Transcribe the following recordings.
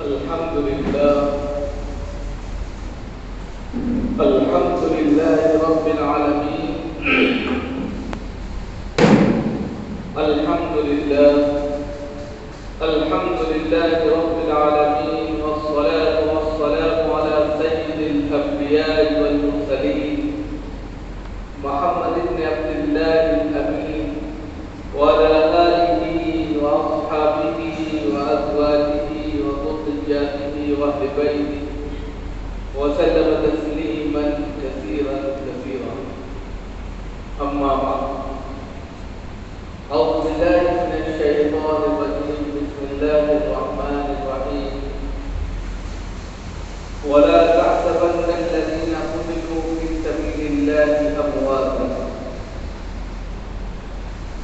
الحمد لله رب العالمين. الحمد لله رب العالمين، والصلاة والسلام على سيد الأنبياء والمرسلين محمد بن عبد الله الأمين، وعلى آله وأصحابه وأزواجه وذرياته وأهل بيته وسلم تسليما كثيرا كثيرا. أما بعد، أعوذ بالله من الشيطان الرجيم. بسم الله الرحمن الرحيم. ولا تحسبن الذين قتلوا في سبيل الله أمواتا.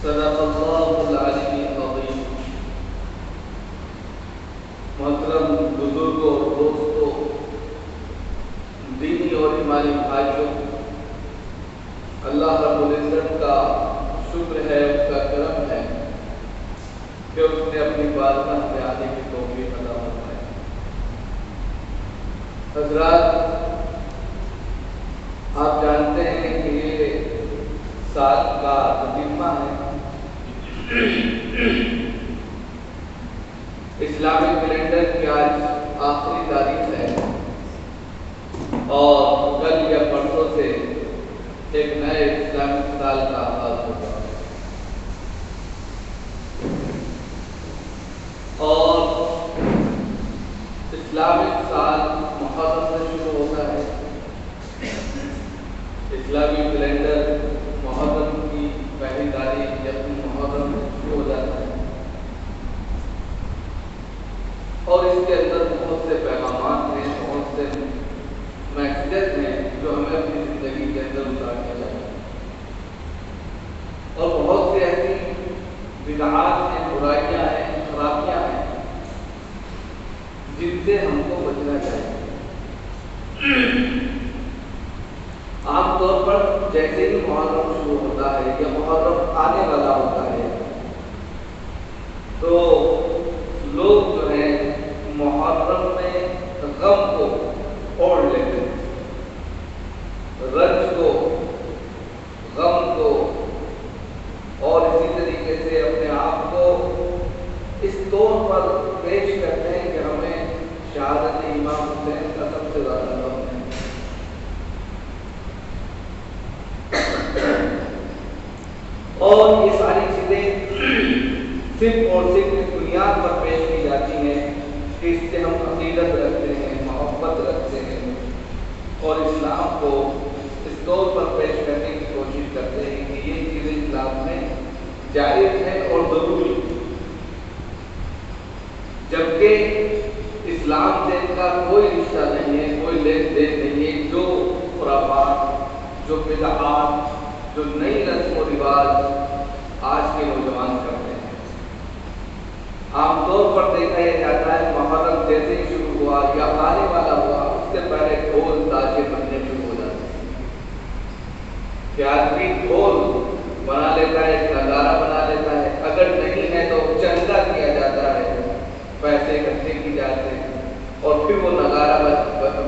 صدق الله العلي العظيم. محترم بزرگوں اور دوستوں، دینی اور ایمانی بھائیوں، اللہ رب العزت کا شکر ہے، اس کا کرم ہے کہ اس نے اپنی بارگاہ میں آنے کی توفیق عطا فرمائی. حضرات، آپ جانتے ہیں کہ یہ سال کا تجربہ ہے. اسلامی کیلنڈر کی آج آخری تاریخ ہے اور کل یا پرسوں سے ایک نئے اسلامی سال کا آغاز ہوگا. اور اسلامک سال محرم سے شروع ہوتا ہے. اسلامی کیلنڈر محرم کی پہلی تاریخ یکم محرم سے شروع ہو جاتا ہے اور اس کے اندر بہت سے پیغامات ہیں، بہت سے میسیجز ہیں جو ہمیں اپنی زندگی کے اندر اتارنے چاہیے. اور بہت سی ایسی بدعات ہیں، برائیاں ہیں، خرابیاں ہیں جن سے ہم کو بچنا چاہیے. عام طور پر جیسے ہی محرم شروع ہوتا ہے یا محرم آنے والا ہوتا ہے تو لوگ جو ہیں محرم میں غم کو اوڑھ لیتے ہیں، رنج کو، غم کو، اور اسی طریقے سے اپنے آپ کو اس طور پر پیش کرتے ہیں کہ ہمیں شہادت امام حسین کا سب سے زیادہ غم ہے. اور یہ ساری چیزیں صرف اور صرف اس بنیاد پر پیش کی جاتی ہیں کہ اس سے ہم عقیدت رکھتے ہیں، محبت رکھتے ہیں اور اسلام کو اس طور پر پیش کرنے کی کوشش کرتے ہیں کہ یہ چیزیں اسلام میں جائز ہیں اور ضروری ہیں، جبکہ اسلام سے ان کا کوئی رشتہ نہیں ہے، کوئی لین دین نہیں ہے. جو خرافات، جو بدعات، جو نئی رسم و رواج آج کے نوجوان کرتے ہیں. عام طور پر دیکھا یہ جاتا ہے محرم جیسے ہی شروع ہوا یا آنے والا ہوا اس سے پہلے ڈھول تاجے بننے شروع ہو جاتے ہیں کہ آدمی ڈھول بنا لیتا ہے، نگارہ بنا لیتا ہے، اگر نہیں ہے تو چندہ کیا جاتا ہے، پیسے اکٹھے کی جاتے ہیں اور پھر وہ نگارہ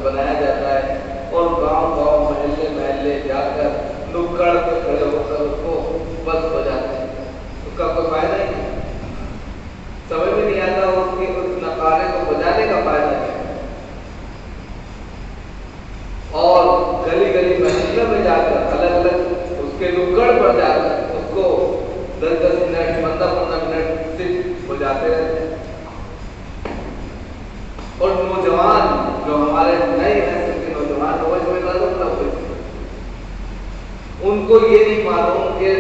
بنایا جاتا ہے اور گاؤں گاؤں محلے محلے جا کر نکڑ پہ کھڑے ہو کر اس کو بس بجاتے ہیں. اس کا کوئی فائدہ نہیں، سمجھ میں نہیں آتا اس نقارے کو بجانے کا فائدہ کیا ہے. اور گلی گلی محلے میں جا کر الگ الگ اس کے نکڑ پر جا کر اس کو 10-10 منٹ 15-15 منٹ صرف بجاتے رہتے ہیں. اور نوجوان جو ہمارے نئے نسل کے نوجوان ان کو یہ نہیں معلوم کہ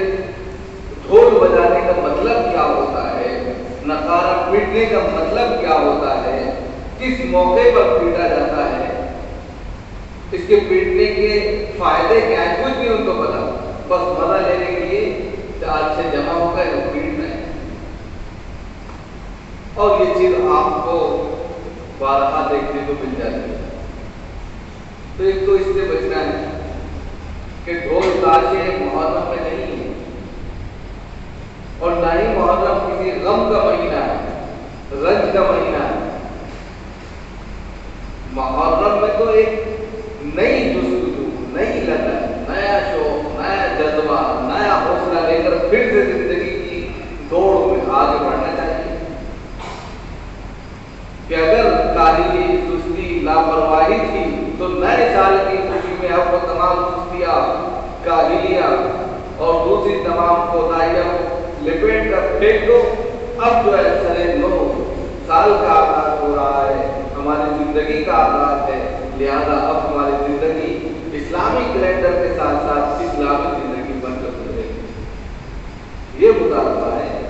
ڈھول بجانے کا مطلب کیا ہوتا ہے، نقارہ پیٹنے کا مطلب کیا ہوتا ہے، کس موقع پر پیٹا جاتا ہے، اس کے پیٹنے کے فائدے کیا ہیں، کچھ بھی ان کو پتا. بس مزہ لینے کے لیے 4-6 جمع ہو گئے تو پیٹنا ہے. اور یہ چیز آپ کو بارہا دیکھنے کو مل جاتی ہے. تو ایک تو اس سے بچنا ہے کہ ڈھول تاشے محرم میں نہیں ہے اور نہ ہی محرم کسی غم کا مہینہ ہے، رنج کا مہینہ ہے. پھر سے زندگی کی دوڑ میں آگے بڑھنا چاہیے کہ اگر کاہلی، سستی، لاپرواہی تھی تو نئے سال کی خوشی میں اب وہ تمام سستیاں، کاہلیاں اور دوسری تمام کوتاہیاں لپیٹ کر پھینک دو۔ اب جو ہے سرے نو سال کا آغاز ہو رہا ہے، ہماری زندگی کا آغاز ہے، لہذا اب ہماری زندگی اسلامی کیلنڈر کے ساتھ ساتھ اسلامی زندگی بن کر گزرے گی۔ یہ مطالبہ ہے،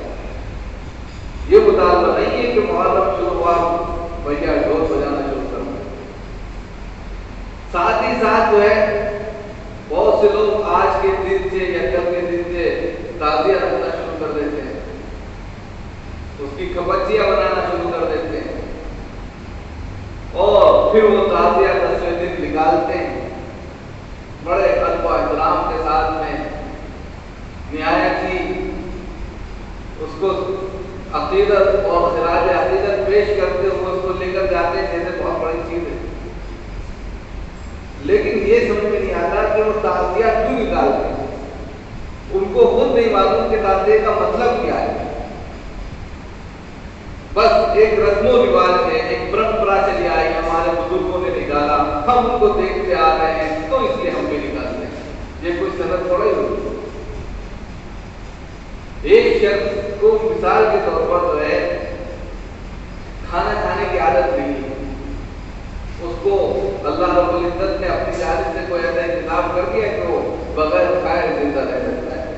یہ مطالبہ نہیں ہے کہ محرم شروع ہوا بھیا ڈھول بجانا شروع کر دیں۔ ساتھ ہی ساتھ جو ہے بہت سے لوگ آج کے دن سے یا کل کے دن سے تعزیہ رکھنا شروع کر دیتے ہیں، اس کی کبچیاں بنانا شروع کر دیتے ہیں اور پھر وہ تعزیہ 10ویں دن نکالتے ہیں بڑے ادب و احترام کے ساتھ میں، نہایت ہی اس کو عقیدت اور خراج عقیدت پیش کرتے ہوئے اس کو لے کر جاتے ہیں جیسے بہت بڑی چیز ہے، لیکن یہ سمجھ میں نہیں آتا کہ وہ تعزیہ کیوں نکالتے ہیں، ان کو خود نہیں معلوم کہ تعزیے کا مطلب کیا ہے۔ بس ایک رسم و رواج ہے، ایک پرمپرا چلی آئی، ہمارے بزرگوں نے نکالا، ہم ان کو دیکھتے آ رہے ہیں تو اس لیے ہم بھی نکالتے ہیں۔ یہ کوئی سند تھوڑا ہی ہوتی۔ ایک شخص کو مثال کے طور پر جو ہے کھانا کھانے کی عادت نہیں ہے، اس کو اللہ رب العزت نے اپنی جانب سے کوئی ایسا انتظام کر دیا کہ وہ بغیر کھائے زندہ رہ سکتا ہے،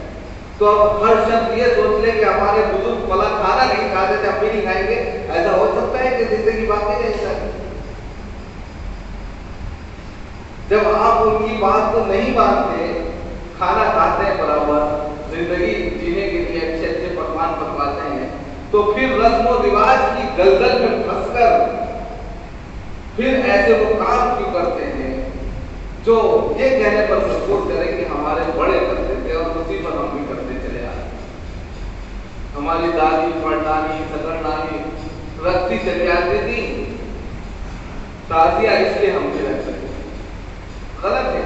تو اب ہر شخص یہ سوچ لے کہ ہمارے بزرگ فلاں کھانا نہیں کھاتے تھے، ہم بھی نہیں کھائیں گے، ایسا ہو سکتا ہے کہ زندگی باقی رہ سکتی؟ جب آپ ان کی بات کو نہیں مانتے، کھانا کھاتے ہیں برابر، زندگی جینے کے لیے اچھے اچھے پکوان پکواتے ہیں، تو پھر رسم و رواج کی دلدل میں پھنس کر پھر ایسے وہ کام کیوں کرتے ہیں جو یہ کہنے پر مجبور کریں کہ ہمارے بڑے کرتے تھے اور اسی پر ہم بھی کرتے چلے آئے، ہماری دادی پڑنانی سگرنانی رکھتی چلی آتی تھی، تعزیہ اس لیے ہم بھی رکھتے تھے۔ غلط ہے۔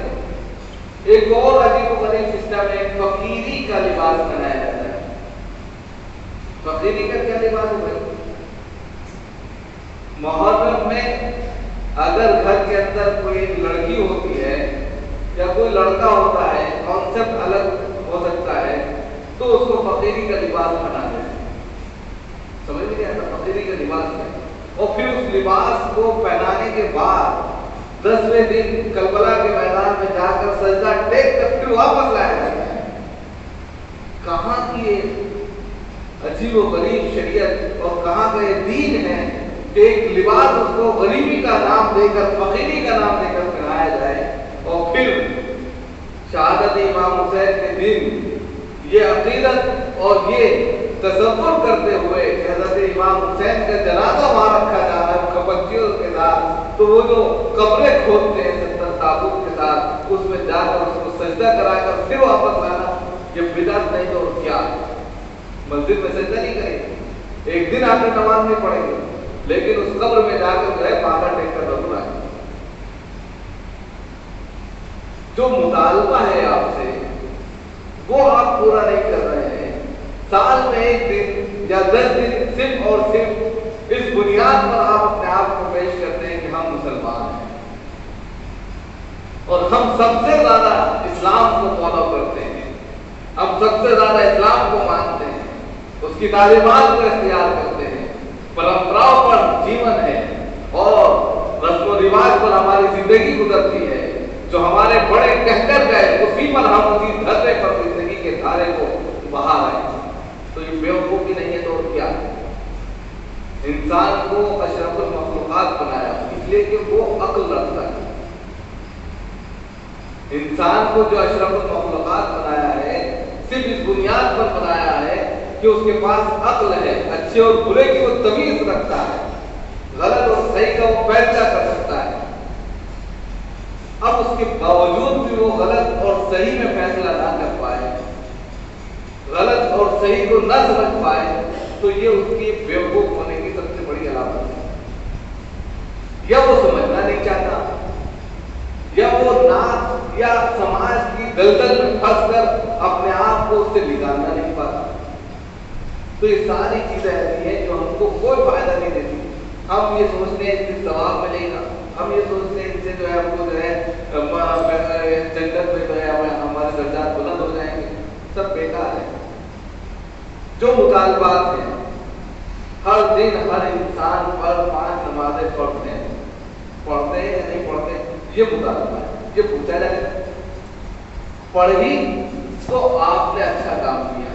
ایک اور عجیب و غریب سسٹم ہے، فقیری کا لباس بنایا جاتا ہے۔ فقیری کا کیا لباس ہے بھائی؟ محرم میں اگر گھر کے اندر کوئی لڑکی ہوتی ہے یا کوئی لڑکا ہوتا ہے، کانسیپٹ الگ ہو سکتا ہے، تو اس کو فقیری کا لباس بنا دیں۔ سمجھ میں نہیں آتا؟ فقیری کا لباس ہے، اور پھر اس لباس کو پہنانے کے بعد 10ویں دن کربلا کے میدان میں جا کر سجدہ ٹیک کر پھر واپس لایا جاتا ہے۔ کہاں کی یہ عجیب و غریب شریعت اور کہاں کا یہ دین ہے کہ ایک لباس اس کو غریبی کا نام دے کر، فقیری کا نام دے کر پہنایا جائے، اور پھر شہادت امام حسین کے دن یہ عقیدت اور یہ تصور کرتے ہوئے کہ حضرت امام حسین کا جنازہ وہاں رکھا جا رہا ہے کبچیوں کے ساتھ، تو وہ جو قبریں کھودتے ہیں 70 تابوت کے ساتھ، اس میں جا کر اس کو سجدہ کرا کر پھر واپس لانا، یہ بدعت نہیں تو کیا؟ مسجد میں سجدہ نہیں کریں گے، ایک دن آ کر نماز نہیں پڑھیں گے، لیکن اس قبر میں جا کر جو ہے ماتھا ٹیک کر ضرور آئے۔ جو مطالبہ ہے آپ سے وہ آپ پورا نہیں کر رہے ہیں۔ سال میں ایک دن یا 10 دن صرف اور صرف اس بنیاد پر آپ اپنے آپ کو پیش کرتے ہیں کہ ہم مسلمان ہیں اور ہم سب سے زیادہ اسلام کو فالو کرتے ہیں، ہم سب سے زیادہ اسلام کو مانتے ہیں، اس کی تعلیمات کو اختیار کرتے ہیں، پرمپراؤں پر جیون ہے اور رسم و رواج پر ہماری زندگی گزرتی ہے، جو ہمارے بڑے کہہ کر گئے اسی پر ہم اسی دھرے پر زندگی کے دھارے کو بہا رہے ہیں۔ تو یہ بیوقوفی نہیں ہے تو اور کیا؟ انسان کو اشرف المخلوقات بنایا اس لیے کہ وہ عقل رکھتا ہے۔ انسان کو جو اشرف المخلوقات بنایا ہے صرف اس بنیاد پر بنایا ہے کہ اس کے پاس عقل ہے، اچھے اور برے کی وہ تمیز رکھتا ہے، غلط اور صحیح کا وہ فیصلہ کر سکتا ہے۔ اب اس کے باوجود بھی وہ غلط اور صحیح میں فیصلہ نہ کر پائے، غلط اور صحیح کو نہ سمجھ پائے، تو یہ اس کی بیوقوف ہونے کی سب سے بڑی علامت ہے۔ یا وہ سمجھنا نہیں چاہتا، یا وہ ناس یا سماج کی دلدل میں پھنس کر اپنے آپ کو اس سے نکالنا نہیں نہیں پاتا. تو یہ ساری چیزیں ایسی ہیں جو ہم کو کوئی فائدہ نہیں دیتی. ہم یہ سوچتے ہیں اس سے ثواب ملے گا, ہم یہ سوچتے ہیں اس سے جو ہے ہم کو جو ہے جنت میں جو ہے ہمارے درجات بلند ہو جائیں گے. سب بیکار ہے. جو مطالبات ہیں ہر دن ہر انسان پر 5 نمازیں پڑھتے ہیں یا نہیں پڑھتے, یہ مطالبہ ہے. یہ پوچھا جائے پڑھی تو آپ نے اچھا کام کیا.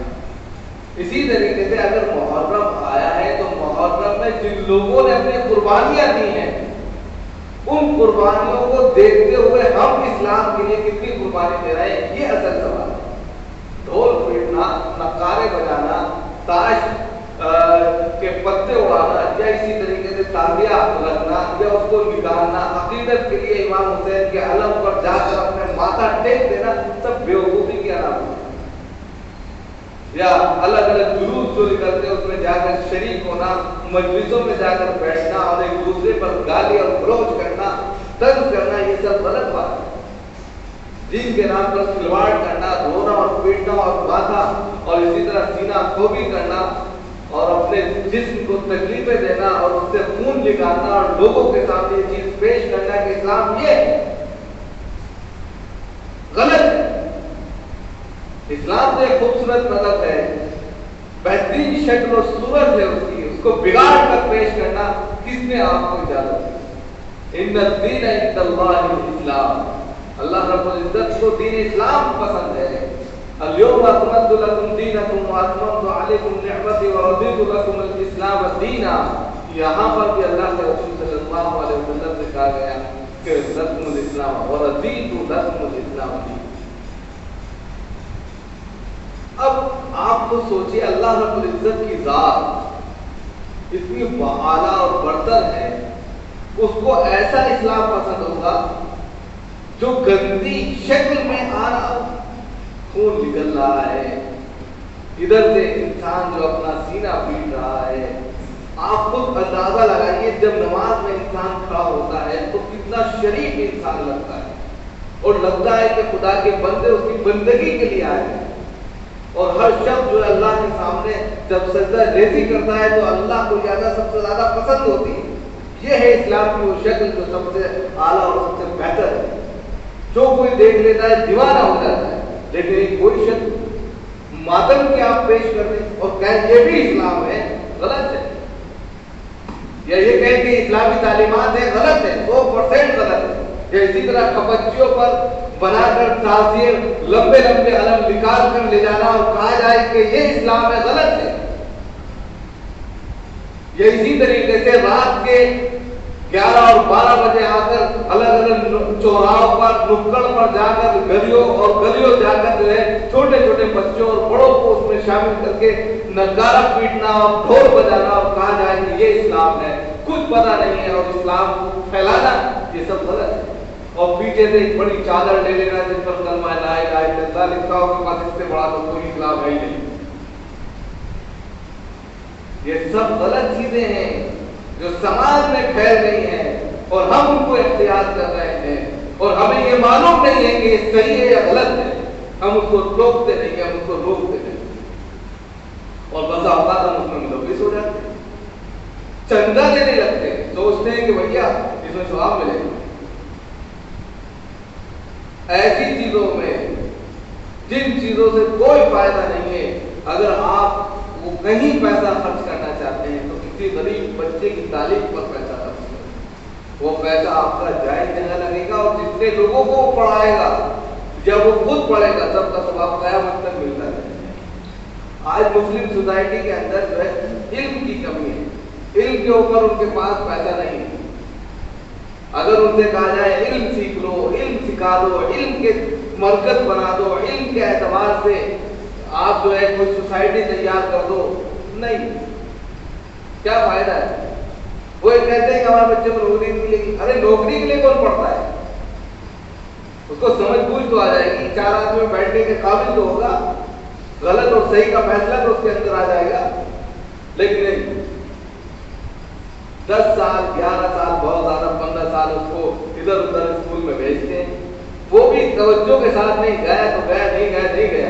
اسی طریقے سے اگر محرم آیا ہے تو محرم میں جن لوگوں نے اپنی قربانیاں دی ہیں ان قربانیوں کو دیکھتے ہوئے ہم اسلام کے لیے کتنی قربانی دے رہے ہیں, یہ اصل سوال ہے. ڈھول پیٹنا, نقارے بجانا, تاش کے پتے اڑانا یا اسی طریقے سے تازیہ رکھنا یا اس کو نکالنا, عقیدت کے لیے امام حسین کے علم پر جا کر اپنے ماتھا ٹیک دینا, سب بیوقوفی کی علامت ہے. یا الگ الگ جلوس جو نکلتے ہیں اس میں جا کر شریک ہونا, مجلسوں میں جا کر بیٹھنا اور ایک دوسرے پر گالی اور گلوچ کرنا, طنز کرنا, یہ سب غلط بات ہے. دین کے نام پر کھلواڑ کرنا, رونا اور پیٹنا اور ماتھا اور اسی طرح سینہ کھوبی کرنا اور اپنے جسم کو تکلیفیں دینا اور اس سے خون نکالنا اور لوگوں کے سامنے یہ چیز پیش کرنا کہ اسلام یہ غلط ہے. اسلام تو ایک خوبصورت مذہب ہے, بہترین شکل و صورت ہے اس کی, اس کو بگاڑ کر پیش کرنا کس نے آپ کو اجازت دی؟ ان الدین عند اللہ الاسلام. اللہ رب العزت کو دین اسلام پسند ہے. اليوم اکملت لکم دینکم واتممت علیکم نعمتی ورضیت لکم الاسلام دینا. یہاں پر بھی اللہ کے رسول صلی اللہ علیہ وسلم سے کہا گیا کہ لکم الاسلام ورضیت لکم الاسلام دینا. اب آپ تو سوچئے اللہ رب العزت کی ذات اتنی اعلیٰ اور برتر ہے, اس کو ایسا اسلام پسند ہوگا جو گندی شکل میں آ رہا ہو, خون نکل رہا ہے, ادھر سے انسان جو اپنا سینہ پیٹ رہا ہے. آپ خود اندازہ لگائیے جب نماز میں انسان کھڑا ہوتا ہے تو کتنا شریف انسان لگتا ہے اور لگتا ہے کہ خدا کے بندے اس کی بندگی کے لیے آئے ہیں. اور ہر شخص جو ہے اللہ کے سامنے جب سجدہ ریزی کرتا ہے تو اللہ کو زیادہ سب سے زیادہ پسند ہوتی ہے. یہ ہے اسلام کی وہ شکل جو سب سے اعلیٰ اور سب سے بہتر ہے. جو کوئی دیکھ لیتا ہے دیوانہ ہو جاتا ہے. لیکن کوئی شخص ماتم کے آپ پیش کر دیں اور کہیں یہ بھی اسلام ہے, غلط ہے. یا یہ کہیں کہ اسلامی تعلیمات ہیں, غلط ہے, 100% غلط ہے. یا اسی طرح کپچیوں پر بنا کر تعزیر لمبے لمبے علم نکال کر لے جانا اور کہا جائے کہ یہ اسلام ہے, غلط ہے. یا اسی طریقے سے رات کے 11 اور 12 بجے آ کر الگ الگ چوراہوں پر نکڑ پر جا کر گلیوں جا کر جو ہے چھوٹے چھوٹے بچوں اور بڑوں کو اس میں شامل کر کے نگارہ پیٹنا اور ڈھول بجانا اور کہا جائے کہ یہ اسلام ہے. کچھ پتہ نہیں ہے اور اسلام کو پھیلانا, یہ سب غلط ہے. اور پیچھے سے ایک بڑی چادر لے لینا جس پر کلمہ لا الہ الا اللہ لکھا ہو کہ بس اس سے بڑا تو کوئی اسلام ہے ہی نہیں. یہ سب غلط چیزیں ہیں جو سماج میں پھیل رہی ہیں اور ہم ان کو اختیار کر رہے ہیں اور ہمیں یہ معلوم نہیں ہے کہ یہ صحیح ہے یا غلط ہے. ہم اس کو ٹوکتے نہیں, ہم اس کو روکتے نہیں اور بس اوقات ہم اس میں ملوث ہو جاتے ہیں, چندہ لینے لگتے ہیں, سوچتے ہیں کہ بھیا اس میں ثواب ملے گا. ایسی چیزوں میں جن چیزوں سے کوئی فائدہ نہیں ہے, اگر آپ وہ کہیں پیسہ خرچ کرنا چاہتے ہیں تو کسی غریب بچے کی تعلیم پر پیسہ خرچ کریں. وہ پیسہ آپ کا جائز جگہ لگے گا اور جتنے لوگوں کو وہ پڑھائے گا جب وہ خود پڑھے گا سب کا ثواب قیامت تک ملتا ہے. آج مسلم سوسائٹی کے اندر جو ہے علم کی کمی ہے, علم کے اوپر ان کے پاس پیسہ نہیں ہے. اگر ان سے کہا جائے علم سیکھ لو, علم سکھا دو, علم کے مرکز بنا دو, علم کے اعتبار سے آپ جو ہے کوئی سوسائٹی تیار کر دو, نہیں, کیا فائدہ ہے. وہ یہ کہتے ہیں کہ ہمارے بچے کو نوکری نہیں ملے گی. ارے نوکری کے لیے کون پڑھتا ہے؟ اس کو سمجھ بوجھ تو آ جائے گی, 4 آدمی میں بیٹھنے کے قابل تو ہوگا, غلط اور صحیح کا فیصلہ تو اس کے اندر آ جائے گا. لیکن نہیں, 10 سال 11 سال بہت زیادہ 15 سال اس کو ادھر ادھر اسکول میں بھیجتے ہیں, وہ بھی توجہ کے ساتھ نہیں, گیا تو گیا, نہیں گیا نہیں گیا,